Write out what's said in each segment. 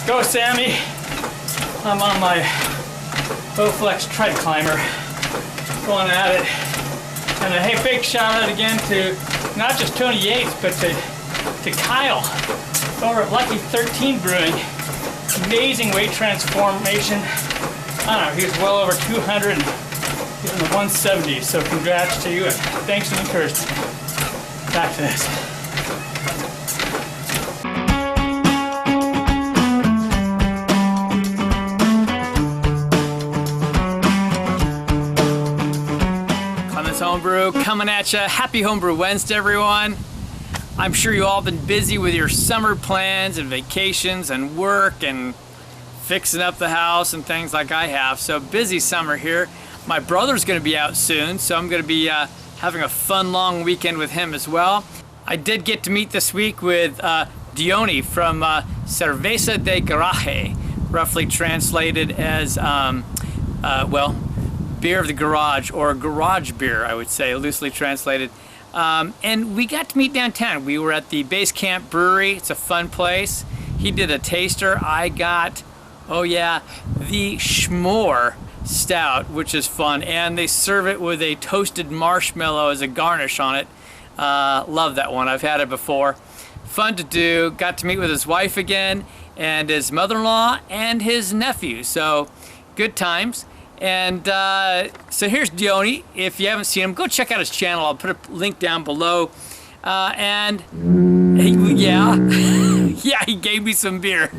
Go, Sammy. I'm on my Bowflex tread climber, going at it. And a hey, big shout out again to not just Tony Yates, but to Kyle over at Lucky 13 Brewing. Amazing weight transformation. I don't know, he was well over 200, he's in the 170s, so congrats to you and thanks for the encouragement. Back to this. Homebrew coming at you. Happy Homebrew Wednesday, everyone. I'm sure you all been busy with your summer plans and vacations and work and fixing up the house and things like I have. So busy summer here. My brother's going to be out soon, so I'm going to be having a fun long weekend with him as well. I did get to meet this week with Diony from Cerveza de Garaje, roughly translated as well, beer of the garage, or garage beer, I would say, loosely translated. And we got to meet downtown. We were at the Base Camp Brewery. It's a fun place. He did a taster. I got, oh yeah, the Schmore Stout, which is fun. And they serve it with a toasted marshmallow as a garnish on it. Love that one. I've had it before. Fun to do. Got to meet with his wife again, and his mother-in-law, and his nephew. So, good times. And so here's Diony. If you haven't seen him, go check out his channel. I'll put a link down below. And yeah, yeah, he gave me some beer.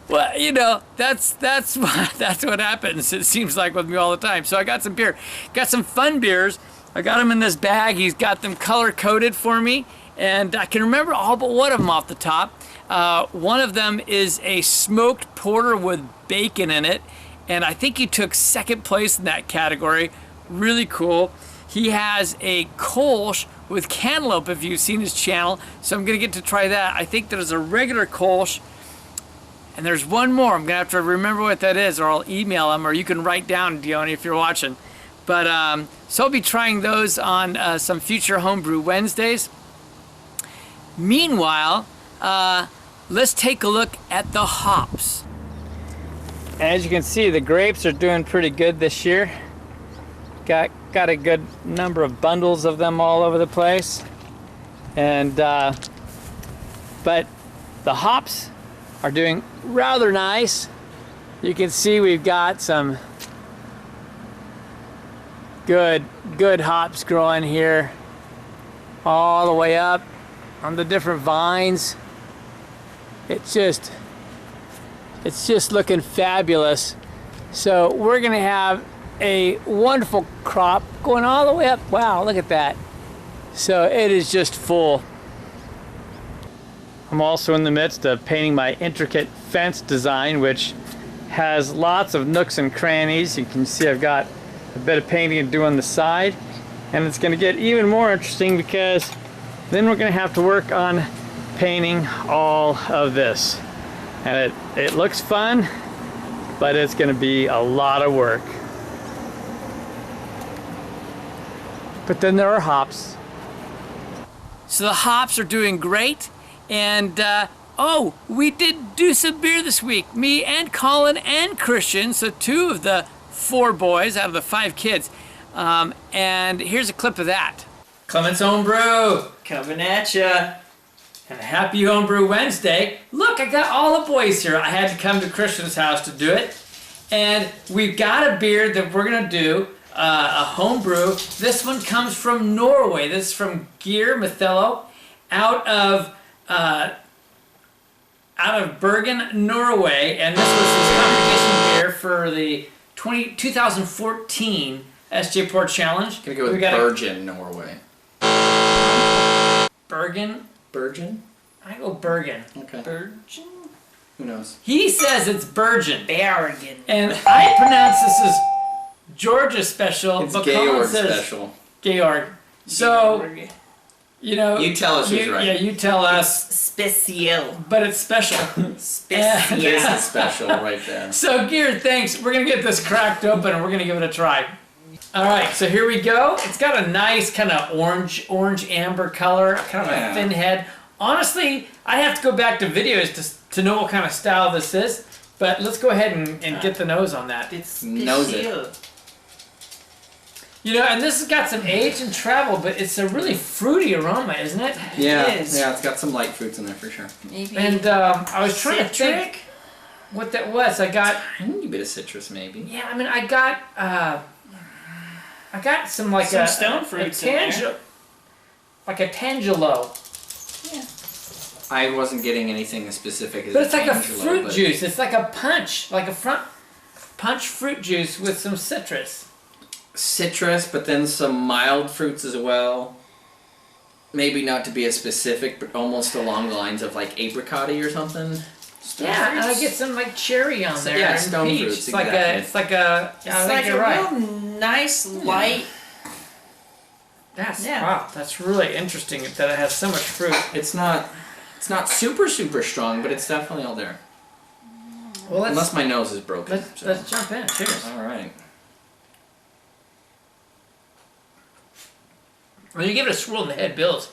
Well, you know, that's what happens. It seems like with me all the time. So I got some beer, got some fun beers. I got them in this bag. He's got them color coded for me, and I can remember all but one of them off the top. One of them is a smoked porter with bacon in it, and I think he took second place in that category. Really cool. He has a Kolsch with cantaloupe, if you've seen his channel, so I'm gonna get to try that. I think there's a regular Kolsch, and there's one more. I'm gonna have to remember what that is, or I'll email him, or you can write down, Diony, if you're watching. But so I'll be trying those on some future Homebrew Wednesdays. Meanwhile, let's take a look at the hops. As you can see, the grapes are doing pretty good this year. Got a good number of bundles of them all over the place. And but the hops are doing rather nice. You can see we've got some good hops growing here all the way up on the different vines. It's just looking fabulous. So we're gonna have a wonderful crop going all the way up. Wow, look at that. So it is just full. I'm also in the midst of painting my intricate fence design, which has lots of nooks and crannies. You can see I've got a bit of painting to do on the side, and it's gonna get even more interesting because then we're gonna have to work on painting all of this. And it looks fun, but it's gonna be a lot of work. But then there are hops. So the hops are doing great, and oh, we did do some beer this week. Me and Colin and Christian, so 2 of the 4 boys out of the 5 kids. And here's a clip of that. Clement's Homebrew, coming at ya. And happy Homebrew Wednesday. Look, I got all the boys here. I had to come to Christian's house to do it. And we've got a beer that we're gonna do, a homebrew. This one comes from Norway. This is from Geir Mathello out of Bergen, Norway. And this was his competition beer for the 2014 SJ Pour Challenge. Gonna go with Bergen, Norway. Bergen? I go Bergen. Okay. Bergen? Who knows? He says it's Bergen. Bergen. And I pronounce this as Georgia special. It's Georg special. Georg. So, you know. You tell us who's right. Yeah, you tell us. Special. But it's special. Special. It is special right there. So, Geir, thanks. We're going to get this cracked open and we're going to give it a try. All right, so here we go. It's got a nice kind of orange amber color, kind of a thin head. honestly, I have to go back to videos to know what kind of style this is. But let's go ahead and get the nose on that. It's Nose it. special. You know, and this has got some age and travel, but it's a really fruity aroma, isn't it? Yeah, It is. yeah, it's got some light fruits in there for sure. Maybe And I was trying to think citric? what that was. I got, Tiny bit of citrus, maybe. yeah, I mean, I got some like Some a stone fruits in there. like a tangelo. Yeah. I wasn't getting anything as specific as But it's like a Angelo, fruit but juice. It's like a punch, like a punch fruit juice with some citrus. citrus, but then some mild fruits as well. Maybe not to be as specific, but almost along the lines of like apricot-y or something. Yeah, and I get some like cherry on there. yeah, and stone peach. fruits, It's exactly. like a. It's like a. It's I think like you're a right. real nice light. That's Yeah. wow. That's really interesting that it has so much fruit. It's not super strong, but it's definitely all there. Well, Unless my nose is broken. let's jump in. Cheers. All right. Well, you give it a swirl in the head, Bills.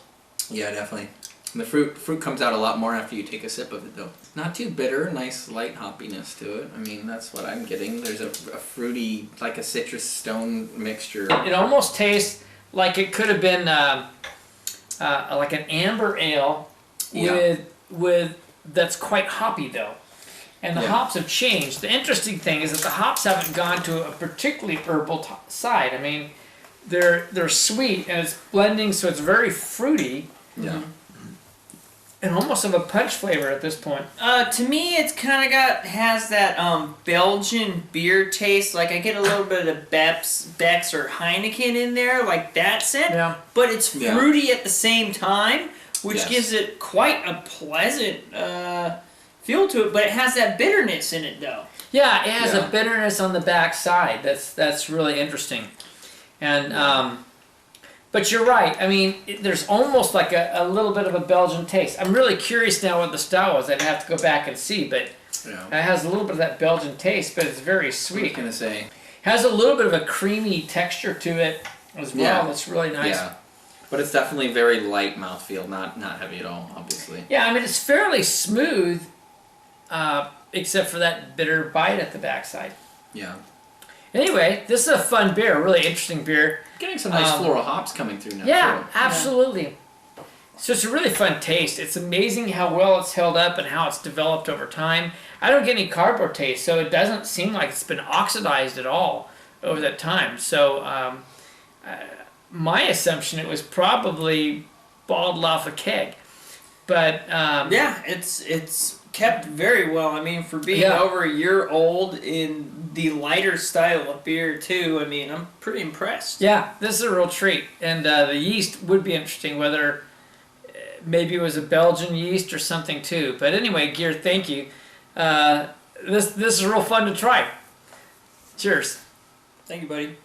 Yeah, definitely. And the fruit comes out a lot more after you take a sip of it, though. Not too bitter, nice light hoppiness to it. I mean, that's what I'm getting. There's a fruity, like a citrus stone mixture. It almost tastes like it could have been like an amber ale Yeah. with that's quite hoppy though. And the Yeah. hops have changed. The interesting thing is that the hops haven't gone to a particularly herbal side. I mean, they're sweet and it's blending, so it's very fruity Yeah. and almost of a punch flavor at this point. To me, it's kind of has that Belgian beer taste. Like I get a little bit of Beck's or Heineken in there, like that scent. Yeah. But it's Yeah. fruity at the same time, which Yes. gives it quite a pleasant feel to it. But it has that bitterness in it, though. Yeah, it has Yeah. a bitterness on the back side. That's really interesting. And but you're right. I mean, there's almost like a little bit of a Belgian taste. I'm really curious now what the style is. I'd have to go back and see, but Yeah. it has a little bit of that Belgian taste, but it's very What was sweet. I gonna say? Has a little bit of a creamy texture to it as well. Yeah. That's really nice. Yeah. But it's definitely very light mouthfeel, not heavy at all, obviously. Yeah, I mean it's fairly smooth, except for that bitter bite at the backside. Yeah. Anyway, this is a fun beer, a really interesting beer. Getting some nice floral hops coming through now. Yeah, too. absolutely. So it's a really fun taste. It's amazing how well it's held up and how it's developed over time. I don't get any cardboard taste, so it doesn't seem like it's been oxidized at all over that time. So my assumption, it was probably bottled off a keg. But Yeah, it's kept very well. I mean, for being Yeah. over a year old in the lighter style of beer too. I mean, I'm pretty impressed. yeah, this is a real treat. And the yeast would be interesting, whether maybe it was a Belgian yeast or something too. But anyway, Geir, thank you. This is real fun to try. Cheers. Thank you, buddy.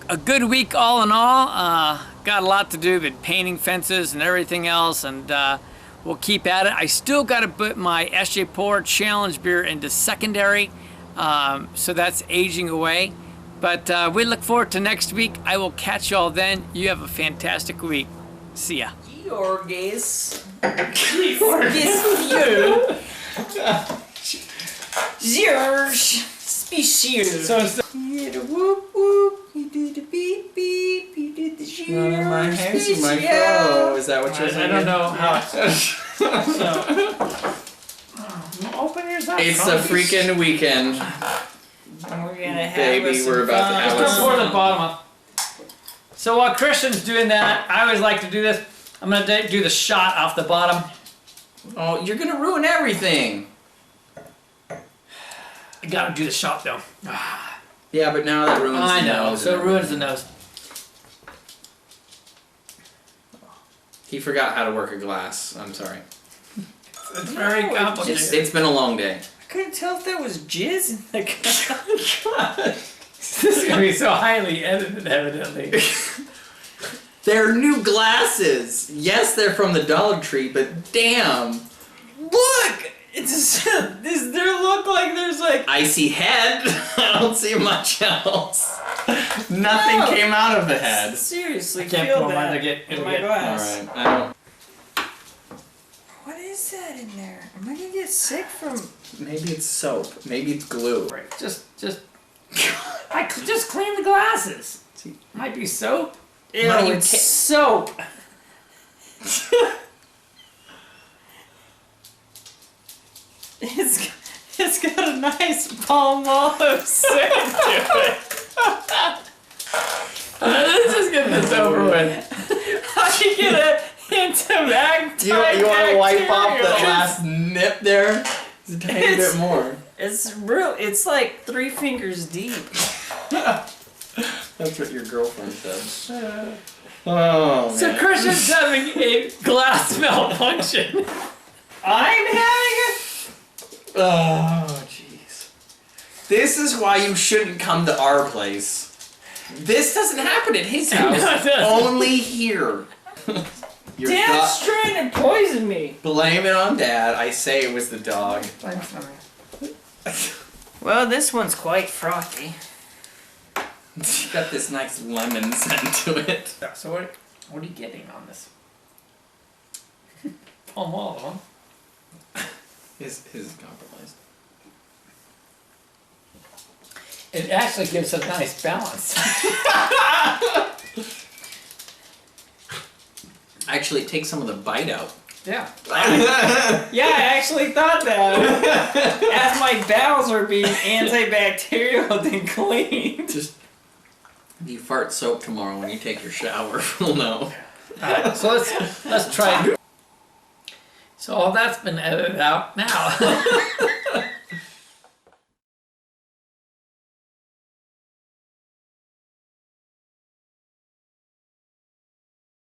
A good week all in all. Got a lot to do with painting fences and everything else, and we'll keep at it. I still got to put my SJ Pour Challenge beer into secondary, so that's aging away. But we look forward to next week. I will catch y'all then. You have a fantastic week. See ya. Georges. Georges you. Georges. Species. So it's You did the whoop whoop, you did the beep beep, you did the Georges. My hands in my Special. photo. Is that what you're I saying? don't know how. So, open yours up. It's a freaking weekend. And we're gonna have Baby, us some we're about to fun. have Just us gonna pour the bottom up. So while Christian's doing that, I always like to do this. I'm gonna do the shot off the bottom. Oh, you're gonna ruin everything. I gotta do the shot though. Yeah, but now that ruins I the know, nose so and it ruins the everything. nose. He forgot how to work a glass. I'm sorry. It's very No, it complicated. It's been a long day. I couldn't tell if that was jizz in the cup. This is gonna be so highly edited, evidently. They're new glasses. Yes, they're from the Dollar Tree, but damn. Look! It's does there look like there's like Icy head. I don't see much else. Nothing No. came out of the head. seriously I can't feel put mine that to get- in it'll my get- glass. Alright, I don't. is that in there? Am I gonna get sick from? Maybe it's soap. Maybe it's glue. Right. Just just clean the glasses. Might be soap. Ew, Why don't you it's soap. It's got a nice palm-olive scent to it. Let's just get this over with. How do you get a hint of You want to wipe off that last nip there? Just a tiny bit more. It's real. It's like 3 fingers deep. That's what your girlfriend said. Oh, man. So Christian's having a glass malfunction. I'm having it. Oh, jeez. This is why you shouldn't come to our place. This doesn't happen at his house. No, it doesn't. Only here. Your Dad's trying to poison me. Blame it on Dad. I say it was the dog. Well, this one's quite frothy. It's got this nice lemon scent to it. So what are you getting on this? Palm olive, huh? His is compromised. It actually gives a nice balance. Actually, it takes some of the bite out. Yeah. Yeah, I actually thought that. As my bowels are being antibacterial and cleaned. Just if you fart soap tomorrow when you take your shower, we'll know. Alright, so let's try. So all that's been edited out now.